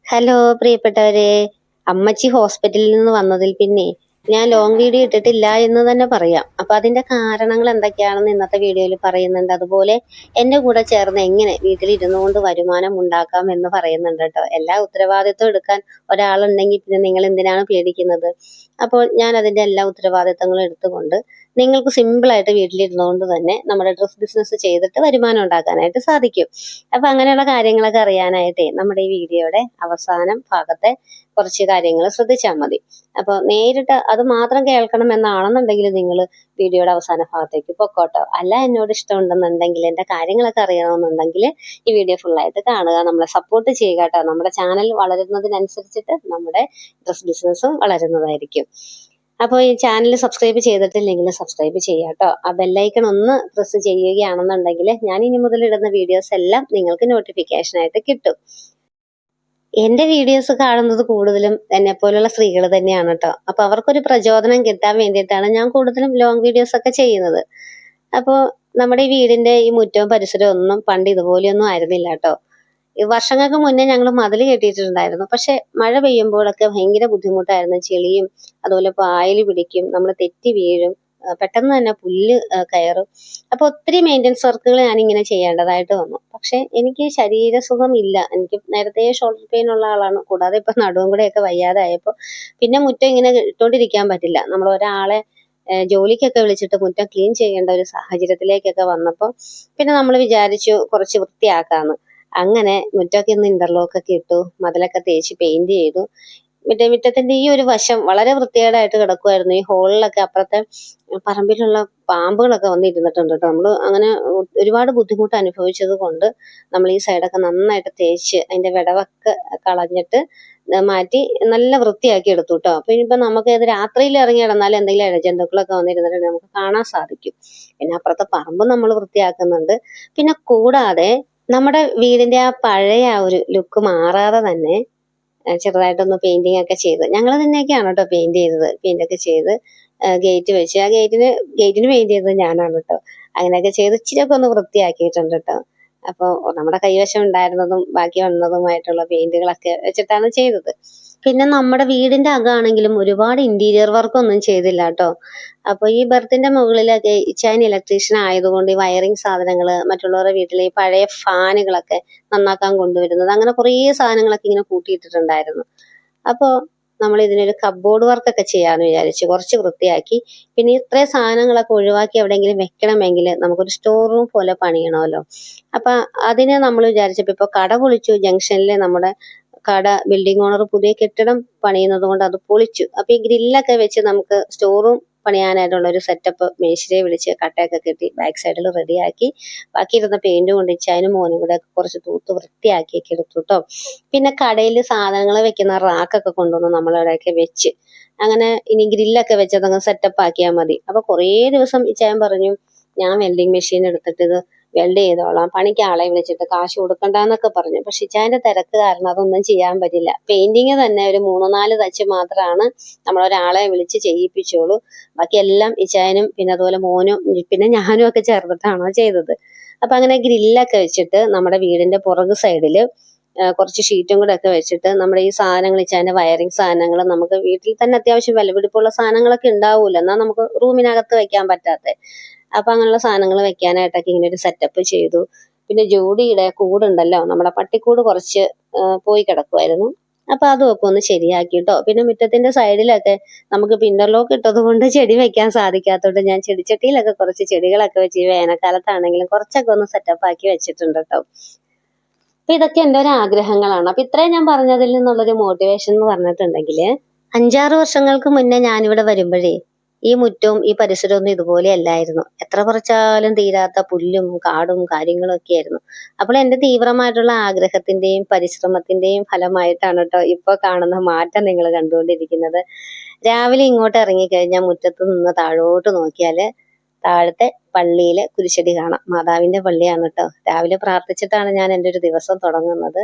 Hello പ്രിയപ്പെട്ടവരെ, അമ്മച്ചി ഹോസ്പിറ്റലിൽ നിന്ന് വന്നതിൽ പിന്നെ ഞാൻ ലോങ് വീഡിയോ ഇട്ടിട്ടില്ല എന്ന് തന്നെ പറയാം. അപ്പൊ അതിന്റെ കാരണങ്ങൾ എന്തൊക്കെയാണെന്ന് ഇന്നത്തെ വീഡിയോയിൽ പറയുന്നുണ്ട്. അതുപോലെ എന്റെ കൂടെ ചേർന്ന് എങ്ങനെ വീട്ടിലിരുന്നു കൊണ്ട് വരുമാനം ഉണ്ടാക്കാം എന്ന് പറയുന്നുണ്ട് കേട്ടോ. എല്ലാ ഉത്തരവാദിത്വം എടുക്കാൻ ഒരാളുണ്ടെങ്കിൽ പിന്നെ നിങ്ങൾ എന്തിനാണ് പേടിക്കുന്നത്? അപ്പോൾ ഞാൻ അതിന്റെ എല്ലാ ഉത്തരവാദിത്തങ്ങളും എടുത്തുകൊണ്ട് നിങ്ങൾക്ക് സിമ്പിൾ ആയിട്ട് വീട്ടിലിരുന്നുകൊണ്ട് തന്നെ നമ്മുടെ ഡ്രസ് ബിസിനസ് ചെയ്തിട്ട് വരുമാനം ഉണ്ടാക്കാനായിട്ട് സാധിക്കും. അപ്പൊ അങ്ങനെയുള്ള കാര്യങ്ങളൊക്കെ അറിയാനായിട്ടേ നമ്മുടെ ഈ വീഡിയോയുടെ അവസാനം ഭാഗത്തെ കുറച്ച് കാര്യങ്ങൾ ശ്രദ്ധിച്ചാൽ മതി. അപ്പോൾ നേരിട്ട് അത് മാത്രം കേൾക്കണം എന്നാണെന്നുണ്ടെങ്കിൽ നിങ്ങൾ വീഡിയോയുടെ അവസാന ഭാഗത്തേക്ക് പൊക്കോട്ടോ. അല്ല എന്നോട് ഇഷ്ടമുണ്ടെന്നുണ്ടെങ്കിൽ എന്റെ കാര്യങ്ങളൊക്കെ അറിയണമെന്നുണ്ടെങ്കിൽ ഈ വീഡിയോ ഫുള്ളായിട്ട് കാണുക, നമ്മളെ സപ്പോർട്ട് ചെയ്യുക കേട്ടോ. നമ്മുടെ ചാനൽ വളരുന്നതിനനുസരിച്ചിട്ട് നമ്മുടെ ഡ്രസ് ബിസിനസ്സും വളരുന്നതായിരിക്കും. അപ്പോൾ ഈ ചാനൽ സബ്സ്ക്രൈബ് ചെയ്തിട്ടില്ലെങ്കിൽ സബ്സ്ക്രൈബ് ചെയ്യുക കേട്ടോ. ആ ബെല്ലൈക്കൺ ഒന്ന് പ്രസ് ചെയ്യുകയാണെന്നുണ്ടെങ്കിൽ ഞാൻ ഇനി മുതൽ ഇടുന്ന വീഡിയോസ് എല്ലാം നിങ്ങൾക്ക് നോട്ടിഫിക്കേഷൻ ആയിട്ട് കിട്ടും. എന്റെ വീഡിയോസ് കാണുന്നത് കൂടുതലും എന്നെ പോലുള്ള സ്ത്രീകൾ തന്നെയാണ് കേട്ടോ. അപ്പൊ അവർക്കൊരു പ്രചോദനം കിട്ടാൻ വേണ്ടിയിട്ടാണ് ഞാൻ കൂടുതലും ലോങ് വീഡിയോസ് ഒക്കെ ചെയ്യുന്നത്. അപ്പോൾ നമ്മുടെ ഈ വീടിന്റെ ഈ മുറ്റവും പരിസരവും ഒന്നും പണ്ട് ഇതുപോലെയൊന്നും ആയിരുന്നില്ല കേട്ടോ. ഈ വർഷങ്ങൾക്ക് മുന്നേ ഞങ്ങൾ മതിൽ കെട്ടിയിട്ടുണ്ടായിരുന്നു. പക്ഷെ മഴ പെയ്യുമ്പോഴൊക്കെ ഭയങ്കര ബുദ്ധിമുട്ടായിരുന്നു. ചെളിയും അതുപോലെ പായൽ പിടിക്കും, നമ്മൾ തെറ്റി വീഴും, പെട്ടെന്ന് തന്നെ പുല്ല് കയറും. അപ്പൊ ഒത്തിരി മെയിൻ്റെനൻസ് വർക്കുകൾ ഞാൻ ഇങ്ങനെ ചെയ്യേണ്ടതായിട്ട് വന്നു. പക്ഷെ എനിക്ക് ശരീരസുഖം ഇല്ല. എനിക്ക് നേരത്തെ ഷോൾഡർ പെയിൻ ഉള്ള ആളാണ്. കൂടാതെ ഇപ്പൊ നടുവും കൂടെയൊക്കെ വയ്യാതായപ്പോ പിന്നെ മുറ്റം ഇങ്ങനെ ഇട്ടോണ്ടിരിക്കാൻ പറ്റില്ല. നമ്മൾ ഒരാളെ ജോലിക്കൊക്കെ വിളിച്ചിട്ട് മുറ്റം ക്ലീൻ ചെയ്യേണ്ട ഒരു സാഹചര്യത്തിലേക്കൊക്കെ വന്നപ്പോൾ പിന്നെ നമ്മൾ വിചാരിച്ചു കുറച്ച് വൃത്തിയാക്കാന്ന്. അങ്ങനെ മുറ്റമൊക്കെ ഒന്ന് ഇന്റർലോക്ക് ഒക്കെ ഇട്ടു, മതിലൊക്കെ തേച്ച് പെയിന്റ് ചെയ്തു. മുറ്റത്തിന്റെ ഈ ഒരു വശം വളരെ വൃത്തികേടായിട്ട് കിടക്കുമായിരുന്നു. ഈ ഹോളിലൊക്കെ അപ്പുറത്തെ പറമ്പിലുള്ള പാമ്പുകളൊക്കെ വന്നിരുന്നിട്ടുണ്ട് കേട്ടോ. നമ്മൾ അങ്ങനെ ഒരുപാട് ബുദ്ധിമുട്ട് അനുഭവിച്ചത് കൊണ്ട് നമ്മൾ ഈ സൈഡൊക്കെ നന്നായിട്ട് തേച്ച് അതിന്റെ വിടവൊക്കെ കളഞ്ഞിട്ട് മാറ്റി നല്ല വൃത്തിയാക്കി എടുത്തു കേട്ടോ. അപ്പൊ ഇനിയിപ്പോ നമുക്ക് ഇത് രാത്രിയിൽ ഇറങ്ങി കിടന്നാലും എന്തെങ്കിലും ഇഴജന്തുക്കളൊക്കെ വന്നിരുന്നിട്ട് നമുക്ക് കാണാൻ സാധിക്കും. പിന്നെ അപ്പുറത്തെ പറമ്പ് നമ്മൾ വൃത്തിയാക്കുന്നുണ്ട്. പിന്നെ കൂടാതെ നമ്മുടെ വീടിന്റെ ആ പഴയ ആ ഒരു ലുക്ക് മാറാതെ തന്നെ ചെറുതായിട്ടൊന്ന് പെയിന്റിങ് ഒക്കെ ചെയ്ത് ഞങ്ങൾ തന്നെയൊക്കെയാണ് കേട്ടോ പെയിന്റ് ചെയ്തത്. പെയിന്റ് ഒക്കെ ചെയ്ത് ഗേറ്റ് വെച്ച് ആ ഗേറ്റിന് പെയിന്റ് ചെയ്തത് ഞാനാണ് കേട്ടോ. അങ്ങനെയൊക്കെ ചെയ്ത് ഇച്ചിരിയൊക്കെ ഒന്ന് വൃത്തിയാക്കിയിട്ടുണ്ട് കേട്ടോ. അപ്പോൾ നമ്മുടെ കൈവശം ഉണ്ടായിരുന്നതും ബാക്കി വന്നതുമായിട്ടുള്ള പെയിന്റുകളൊക്കെ വെച്ചിട്ടാണ് ചെയ്തത്. പിന്നെ നമ്മുടെ വീടിന്റെ അകമാണെങ്കിലും ഒരുപാട് ഇന്റീരിയർ വർക്ക് ഒന്നും ചെയ്തില്ല കേട്ടോ. അപ്പൊ ഈ ബെർത്തിന്റെ മുകളിലൊക്കെ ഇച്ചായൻ ഇലക്ട്രീഷ്യൻ ആയതുകൊണ്ട് ഈ വയറിങ് സാധനങ്ങള്, മറ്റുള്ളവരുടെ വീട്ടിലെ ഈ പഴയ ഫാനുകളൊക്കെ നന്നാക്കാൻ കൊണ്ടുവരുന്നത്, അങ്ങനെ കുറേ സാധനങ്ങളൊക്കെ ഇങ്ങനെ കൂട്ടിയിട്ടിട്ടുണ്ടായിരുന്നു. അപ്പോൾ നമ്മൾ ഇതിനൊരു കബ്ബോർഡ് വർക്കൊക്കെ ചെയ്യാന്ന് വിചാരിച്ചു. കുറച്ച് വൃത്തിയാക്കി പിന്നെ ഇത്രയും സാധനങ്ങളൊക്കെ ഒഴിവാക്കി എവിടെയെങ്കിലും വെക്കണമെങ്കിൽ നമുക്കൊരു സ്റ്റോർ റൂം പോലെ പണിയണമല്ലോ. അപ്പൊ അതിന് നമ്മൾ വിചാരിച്ചപ്പോ ഇപ്പൊ കട പൊളിച്ചു. ജംഗ്ഷനിലെ നമ്മുടെ കട ബിൽഡിംഗ് ഓണർ പുതിയ കെട്ടിടം പണിയുന്നത് കൊണ്ട് അത് പൊളിച്ചു. അപ്പൊ ഈ ഗ്രില്ലൊക്കെ വെച്ച് നമുക്ക് സ്റ്റോർ റൂം പണിയാനായിട്ടുള്ള ഒരു സെറ്റപ്പ് മേശിരിയെ വിളിച്ച് കട്ടയൊക്കെ കെട്ടി ബാക്ക് സൈഡിൽ റെഡിയാക്കി ബാക്കി ഇരുന്ന പെയിന്റ് കൊണ്ടിച്ച് അതിന് മോനും കൂടെ കുറച്ച് തൂത്ത് വൃത്തിയാക്കിയൊക്കെ എടുത്തു കേട്ടോ. പിന്നെ കടയിൽ സാധനങ്ങൾ വെക്കുന്ന റാക്കൊക്കെ കൊണ്ടുവന്ന് നമ്മളവിടെയൊക്കെ വെച്ച് അങ്ങനെ ഇനി ഗ്രില്ലൊക്കെ വെച്ച് അതങ്ങ് സെറ്റപ്പ് ആക്കിയാൽ മതി. അപ്പൊ കുറേ ദിവസം ഇച്ചായൻ പറഞ്ഞു ഞാൻ വെൽഡിങ് മെഷീൻ എടുത്തിട്ട് ഇത് വെൽഡ് ചെയ്തോളാം, പണിക്ക് ആളെ വിളിച്ചിട്ട് കാശ് കൊടുക്കണ്ടെന്നൊക്കെ പറഞ്ഞു. പക്ഷെ ഇച്ചായന്റെ തിരക്ക് കാരണം അതൊന്നും ചെയ്യാൻ പറ്റില്ല. പെയിന്റിങ് തന്നെ ഒരു 3-4 തച്ച് മാത്രമാണ് നമ്മളൊരാളെ വിളിച്ച് ചെയ്യിപ്പിച്ചോളൂ. ബാക്കി എല്ലാം ഇച്ചായനും പിന്നെ അതുപോലെ മോനും പിന്നെ ഞാനും ഒക്കെ ചേർന്നിട്ടാണോ ചെയ്തത്. അപ്പൊ അങ്ങനെ ഗ്രില്ലൊക്കെ വെച്ചിട്ട് നമ്മുടെ വീടിന്റെ പുറകു സൈഡില് കുറച്ച് ഷീറ്റും കൂടെ ഒക്കെ വെച്ചിട്ട് നമ്മുടെ ഈ സാധനങ്ങൾ ഇച്ചാന്റെ വയറിങ് സാധനങ്ങൾ നമുക്ക് വീട്ടിൽ തന്നെ അത്യാവശ്യം വിലപിടിപ്പുള്ള സാധനങ്ങളൊക്കെ ഉണ്ടാവൂല്ലോ, എന്നാൽ നമുക്ക് റൂമിനകത്ത് വെക്കാൻ പറ്റാത്ത അപ്പൊ അങ്ങനെയുള്ള സാധനങ്ങൾ വെക്കാനായിട്ടൊക്കെ ഇങ്ങനെ ഒരു സെറ്റപ്പ് ചെയ്തു. പിന്നെ ജോഡിയുടെ കൂടുണ്ടല്ലോ, നമ്മുടെ പട്ടിക്കൂട് കുറച്ച് പോയി കിടക്കുമായിരുന്നു. അപ്പൊ അതുമൊക്കെ ഒന്ന് ശരിയാക്കിട്ടോ. പിന്നെ മുറ്റത്തിന്റെ സൈഡിലൊക്കെ നമുക്ക് ഇന്റർലോക്ക് ഇട്ടത് കൊണ്ട് ചെടി വെക്കാൻ സാധിക്കാത്തതുകൊണ്ട് ഞാൻ ചെടിച്ചട്ടിയിലൊക്കെ കുറച്ച് ചെടികളൊക്കെ വെച്ച് വേനൽക്കാലത്താണെങ്കിലും കുറച്ചൊക്കെ ഒന്ന് സെറ്റപ്പ് ആക്കി വെച്ചിട്ടുണ്ട് കേട്ടോ. അപ്പൊ ഇതൊക്കെ എൻ്റെ ഒരു ആഗ്രഹങ്ങളാണ്. അപ്പൊ ഇത്രയും ഞാൻ പറഞ്ഞതിൽ നിന്നുള്ളൊരു മോട്ടിവേഷൻ എന്ന് പറഞ്ഞിട്ടുണ്ടെങ്കിൽ 5-6 വർഷങ്ങൾക്ക് മുന്നേ ഞാനിവിടെ വരുമ്പോഴേ ഈ മുറ്റവും ഈ പരിസരവും ഒന്നും ഇതുപോലെ അല്ലായിരുന്നു. എത്ര പറിച്ചാലും തീരാത്ത പുല്ലും കാടും കാര്യങ്ങളും ഒക്കെ ആയിരുന്നു. അപ്പോൾ എന്റെ തീവ്രമായിട്ടുള്ള ആഗ്രഹത്തിന്റെയും പരിശ്രമത്തിന്റെയും ഫലമായിട്ടാണ് കേട്ടോ ഇപ്പൊ കാണുന്ന മാറ്റം നിങ്ങൾ കണ്ടുകൊണ്ടിരിക്കുന്നത്. രാവിലെ ഇങ്ങോട്ട് ഇറങ്ങിക്കഴിഞ്ഞാൽ മുറ്റത്ത് നിന്ന് താഴോട്ട് നോക്കിയാല് താഴത്തെ പള്ളിയിലെ കുരിശടി കാണാം. മാതാവിന്റെ പള്ളിയാണ് കേട്ടോ. രാവിലെ പ്രാർത്ഥിച്ചിട്ടാണ് ഞാൻ എൻ്റെ ഒരു ദിവസം തുടങ്ങുന്നത്.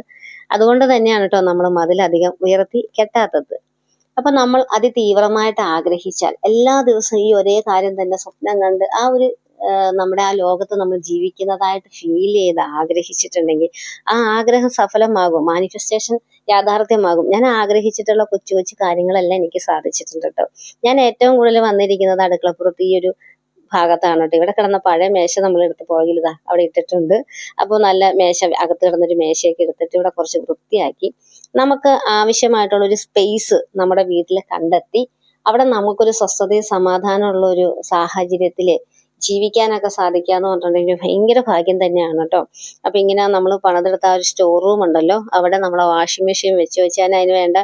അതുകൊണ്ട് തന്നെയാണ് കേട്ടോ നമ്മൾ മതിലധികം ഉയർത്തി കെട്ടാത്തത്. അപ്പൊ നമ്മൾ അതിതീവ്രമായിട്ട് ആഗ്രഹിച്ചാൽ എല്ലാ ദിവസവും ഈ ഒരേ കാര്യം തന്നെ സ്വപ്നം കണ്ട് ആ ഒരു നമ്മുടെ ആ ലോകത്ത് നമ്മൾ ജീവിക്കുന്നതായിട്ട് ഫീൽ ചെയ്ത് ആഗ്രഹിച്ചിട്ടുണ്ടെങ്കിൽ ആ ആഗ്രഹം സഫലമാകും, മാനിഫെസ്റ്റേഷൻ യാഥാർത്ഥ്യമാകും. ഞാൻ ആഗ്രഹിച്ചിട്ടുള്ള കൊച്ചു കൊച്ചു കാര്യങ്ങളെല്ലാം എനിക്ക് സാധിച്ചിട്ടുണ്ട് കേട്ടോ. ഞാൻ ഏറ്റവും കൂടുതൽ വന്നിരിക്കുന്നത് അടുക്കളപ്പുറത്ത് ഈ ഒരു ഭാഗത്താണ് കേട്ടോ. ഇവിടെ കിടന്ന പഴയ മേശ നമ്മൾ എടുത്ത് പുറകിൽ ഇതാ അവിടെ ഇട്ടിട്ടുണ്ട്. അപ്പോൾ നല്ല മേശ, അകത്ത് കിടന്നൊരു മേശയൊക്കെ എടുത്തിട്ട് ഇവിടെ കുറച്ച് വൃത്തിയാക്കി നമുക്ക് ആവശ്യമായിട്ടുള്ള ഒരു സ്പേസ് നമ്മുടെ വീട്ടിൽ കണ്ടെത്തി അവിടെ നമുക്കൊരു സ്വസ്ഥതയും സമാധാനമുള്ള ഒരു സാഹചര്യത്തില് ജീവിക്കാനൊക്കെ സാധിക്കാന്ന് പറഞ്ഞിട്ടുണ്ടെങ്കിൽ ഭയങ്കര ഭാഗ്യം തന്നെയാണ് കേട്ടോ. അപ്പൊ ഇങ്ങനെ നമ്മൾ പണിതെടുത്ത ആ ഒരു സ്റ്റോർ റൂം ഉണ്ടല്ലോ, അവിടെ നമ്മളെ വാഷിംഗ് മെഷീൻ വെച്ച് ഞാൻ അതിന് വേണ്ട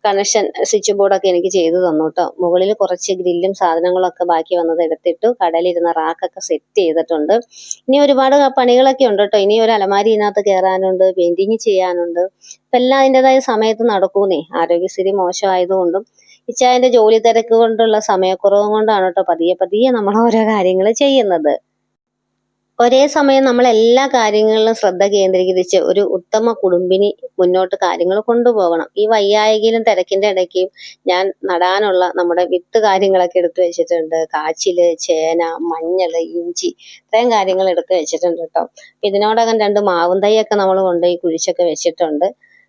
കണക്ഷൻ സ്വിച്ച് ബോർഡൊക്കെ എനിക്ക് ചെയ്തു തന്നു കേട്ടോ. മുകളിൽ കുറച്ച് ഗ്രില്ലും സാധനങ്ങളൊക്കെ ബാക്കി വന്നത് എടുത്തിട്ടു. കടയിലിരുന്ന റാക്കൊക്കെ സെറ്റ് ചെയ്തിട്ടുണ്ട്. ഇനി ഒരുപാട് പണികളൊക്കെ ഉണ്ട് കേട്ടോ. ഇനി ഒരു അലമാരി ഇതിനകത്ത് കയറാനുണ്ട്, പെയിന്റിങ് ചെയ്യാനുണ്ട്. ഇപ്പൊ എല്ലാം അതിൻ്റെതായ സമയത്ത് നടക്കൂന്നേ. ആരോഗ്യസ്ഥിതി മോശമായതുകൊണ്ടും ഇച്ചായന്റെ ജോലി തിരക്ക് കൊണ്ടുള്ള സമയക്കുറവും കൊണ്ടാണ് കേട്ടോ പതിയെ പതിയെ നമ്മൾ ഓരോ കാര്യങ്ങൾ ചെയ്യുന്നത്. ഒരേ സമയം നമ്മൾ എല്ലാ കാര്യങ്ങളിലും ശ്രദ്ധ കേന്ദ്രീകരിച്ച് ഒരു ഉത്തമ കുടുംബിനി മുന്നോട്ട് കാര്യങ്ങൾ കൊണ്ടുപോകണം. ഈ വയ്യായികയിലും തിരക്കിന്റെ ഇടയ്ക്കും ഞാൻ നടാനുള്ള നമ്മുടെ വിത്ത് കാര്യങ്ങളൊക്കെ എടുത്തു വെച്ചിട്ടുണ്ട്. കാച്ചില്, ചേന, മഞ്ഞള്, ഇഞ്ചി, ഇത്രയും കാര്യങ്ങൾ എടുത്തു വെച്ചിട്ടുണ്ട് കേട്ടോ. ഇതിനോടകം 2 മാവും തൈയൊക്കെ നമ്മൾ കൊണ്ടുപോയി കുഴിച്ചൊക്കെ വെച്ചിട്ടുണ്ട്.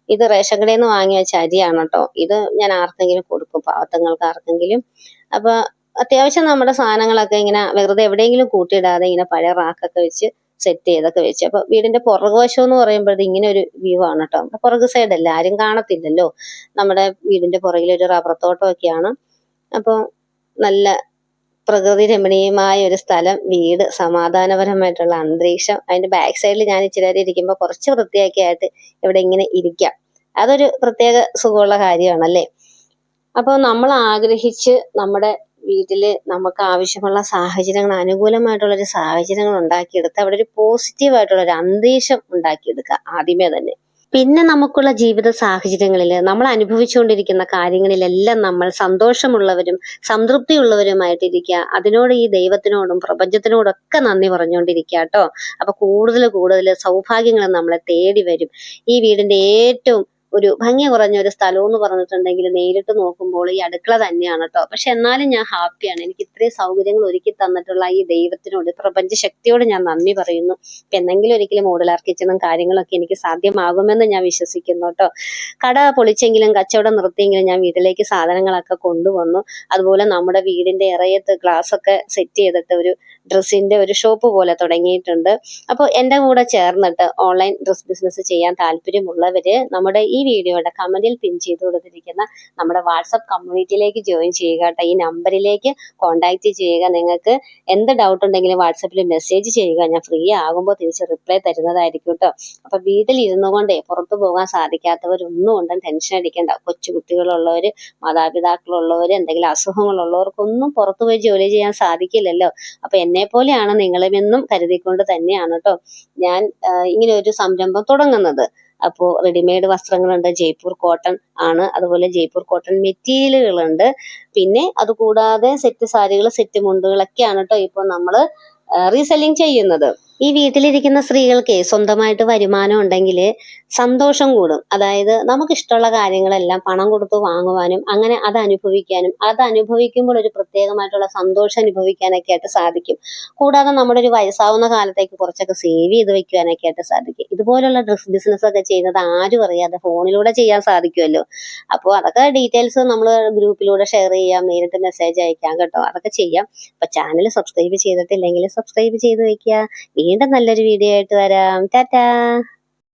ഇത് റേഷൻ കടയിൽ നിന്ന് വാങ്ങിയ അരിയാണ് കേട്ടോ. ഇത് ഞാൻ ആർക്കെങ്കിലും കൊടുക്കും, പാവത്തങ്ങൾക്ക് ആർക്കെങ്കിലും. അപ്പൊ അത്യാവശ്യം നമ്മുടെ സാധനങ്ങളൊക്കെ ഇങ്ങനെ വെറുതെ എവിടെയെങ്കിലും കൂട്ടിയിടാതെ ഇങ്ങനെ പഴയ റാക്കൊക്കെ വെച്ച് സെറ്റ് ചെയ്തൊക്കെ വെച്ച്. അപ്പൊ വീടിന്റെ പുറകുവശം എന്ന് പറയുമ്പോഴത് ഇങ്ങനെ ഒരു വ്യൂ ആണ് കേട്ടോ. പുറകു സൈഡല്ല, ആരും കാണത്തില്ലല്ലോ. നമ്മുടെ വീടിന്റെ പുറകിൽ ഒരു റബ്ബർ തോട്ടമൊക്കെയാണ്. അപ്പൊ നല്ല പ്രകൃതി രമണീയമായ ഒരു സ്ഥലം, വീട്, സമാധാനപരമായിട്ടുള്ള അന്തരീക്ഷം. അതിന്റെ ബാക്ക് സൈഡിൽ ഞാൻ ഇച്ചിരി നേരം ഇരിക്കുമ്പോൾ കുറച്ച് വൃത്തിയാക്കി ആയിട്ട് ഇവിടെ ഇങ്ങനെ ഇരിക്കാം. അതൊരു പ്രത്യേക സുഖമുള്ള കാര്യമാണല്ലേ. അപ്പോൾ നമ്മൾ ആഗ്രഹിച്ച് നമ്മുടെ വീട്ടില് നമുക്ക് ആവശ്യമുള്ള സാഹചര്യങ്ങൾ, അനുകൂലമായിട്ടുള്ള ഒരു സാഹചര്യങ്ങൾ ഉണ്ടാക്കിയെടുത്ത് അവിടെ ഒരു പോസിറ്റീവായിട്ടുള്ള ഒരു അന്തരീക്ഷം ഉണ്ടാക്കിയെടുക്കുക ആദ്യമേ തന്നെ. പിന്നെ നമുക്കുള്ള ജീവിത സാഹചര്യങ്ങളിൽ നമ്മൾ അനുഭവിച്ചുകൊണ്ടിരിക്കുന്ന കാര്യങ്ങളിലെല്ലാം നമ്മൾ സന്തോഷമുള്ളവരും സംതൃപ്തിയുള്ളവരുമായിട്ടിരിക്കുക. അതിനോട് ഈ ദൈവത്തിനോടും പ്രപഞ്ചത്തിനോടൊക്കെ നന്ദി പറഞ്ഞുകൊണ്ടിരിക്കുക കേട്ടോ. അപ്പൊ കൂടുതൽ സൗഭാഗ്യങ്ങൾ നമ്മളെ തേടി വരും. ഈ വീടിന്റെ ഏറ്റവും ഒരു ഭംഗി കുറഞ്ഞ ഒരു സ്ഥലം എന്ന് പറഞ്ഞിട്ടുണ്ടെങ്കിൽ നേരിട്ട് നോക്കുമ്പോൾ ഈ അടുക്കള തന്നെയാണ് കേട്ടോ. പക്ഷെ എന്നാലും ഞാൻ ഹാപ്പിയാണ്. എനിക്ക് ഇത്രയും സൗകര്യങ്ങൾ ഒരുക്കി തന്നിട്ടുള്ള ഈ ദൈവത്തിനോട്, പ്രപഞ്ച ശക്തിയോട് ഞാൻ നന്ദി പറയുന്നു. എന്നെങ്കിലും ഒരിക്കലും മോഡുലാർ കിച്ചണും കാര്യങ്ങളൊക്കെ എനിക്ക് സാധ്യമാകുമെന്ന് ഞാൻ വിശ്വസിക്കുന്നു കേട്ടോ. കട പൊളിച്ചെങ്കിലും കച്ചവടം നിർത്തിയെങ്കിലും ഞാൻ വീട്ടിലേക്ക് സാധനങ്ങളൊക്കെ കൊണ്ടുവന്നു. അതുപോലെ നമ്മുടെ വീടിന്റെ ഇറയത്ത് ഗ്ലാസ് ഒക്കെ സെറ്റ് ചെയ്തിട്ട് ഒരു ഡ്രസ്സിന്റെ ഒരു ഷോപ്പ് പോലെ തുടങ്ങിയിട്ടുണ്ട്. അപ്പോൾ എൻ്റെ കൂടെ ചേർന്നിട്ട് ഓൺലൈൻ ഡ്രസ് ബിസിനസ് ചെയ്യാൻ താല്പര്യമുള്ളവര് നമ്മുടെ ഈ വീഡിയോയുടെ കമന്റിൽ പിൻ ചെയ്ത് കൊടുത്തിരിക്കുന്ന നമ്മുടെ വാട്സപ്പ് കമ്മ്യൂണിറ്റിയിലേക്ക് ജോയിൻ ചെയ്യുക കേട്ടോ. ഈ നമ്പറിലേക്ക് കോൺടാക്ട് ചെയ്യുക. നിങ്ങൾക്ക് എന്ത് ഡൗട്ട് ഉണ്ടെങ്കിലും വാട്സപ്പിൽ മെസ്സേജ് ചെയ്യുക. ഞാൻ ഫ്രീ ആകുമ്പോൾ തിരിച്ച് റിപ്ലൈ തരുന്നതായിരിക്കും കേട്ടോ. അപ്പൊ വീട്ടിലിരുന്നു കൊണ്ടേ പുറത്തു പോകാൻ സാധിക്കാത്തവരൊന്നും കൊണ്ടും ടെൻഷൻ അടിക്കേണ്ട. കൊച്ചു കുട്ടികളുള്ളവര്, മാതാപിതാക്കളുള്ളവര്, എന്തെങ്കിലും അസുഖങ്ങളുള്ളവർക്കൊന്നും പുറത്തു പോയി ജോലി ചെയ്യാൻ സാധിക്കില്ലല്ലോ. അപ്പൊ എന്നെ പോലെയാണ് നിങ്ങളുമെന്നും കരുതിക്കൊണ്ട് തന്നെയാണ് കേട്ടോ ഞാൻ ഇങ്ങനെ ഒരു സംരംഭം തുടങ്ങുന്നത്. അപ്പോൾ റെഡിമെയ്ഡ് വസ്ത്രങ്ങളുണ്ട്, ജയ്പൂർ കോട്ടൺ ആണ്, അതുപോലെ ജയ്പൂർ കോട്ടൺ മെറ്റീരിയലുകളുണ്ട്. പിന്നെ അതുകൂടാതെ സെറ്റ് സാരികൾ, സെറ്റ് മുണ്ടുകളൊക്കെയാണ് കേട്ടോ ഇപ്പോൾ നമ്മള് റീസെല്ലിങ് ചെയ്യുന്നത്. ഈ വീട്ടിലിരിക്കുന്ന സ്ത്രീകൾക്ക് സ്വന്തമായിട്ട് വരുമാനം ഉണ്ടെങ്കിൽ സന്തോഷം കൂടും. അതായത് നമുക്കിഷ്ടമുള്ള കാര്യങ്ങളെല്ലാം പണം കൊടുത്ത് വാങ്ങുവാനും അങ്ങനെ അത് അനുഭവിക്കാനും, അത് അനുഭവിക്കുമ്പോൾ ഒരു പ്രത്യേകമായിട്ടുള്ള സന്തോഷം അനുഭവിക്കാനൊക്കെ ആയിട്ട് സാധിക്കും. കൂടാതെ നമ്മുടെ ഒരു വയസ്സാവുന്ന കാലത്തേക്ക് കുറച്ചൊക്കെ സേവ് ചെയ്ത് വെക്കുവാനൊക്കെ ആയിട്ട് സാധിക്കും. ഇതുപോലുള്ള ഡ്രസ് ബിസിനസ് ഒക്കെ ചെയ്യുന്നത് ആരും അറിയാതെ ഫോണിലൂടെ ചെയ്യാൻ സാധിക്കുമല്ലോ. അപ്പോൾ അതൊക്കെ ഡീറ്റെയിൽസ് നമ്മൾ ഗ്രൂപ്പിലൂടെ ഷെയർ ചെയ്യാം, നേരിട്ട് മെസ്സേജ് അയക്കാം കേട്ടോ. അതൊക്കെ ചെയ്യാം. അപ്പൊ ചാനൽ സബ്സ്ക്രൈബ് ചെയ്തിട്ടില്ലെങ്കിൽ സബ്സ്ക്രൈബ് ചെയ്ത് വെക്കുക. വീണ്ടും നല്ലൊരു വീഡിയോ ആയിട്ട് വരാം. ടാറ്റാ.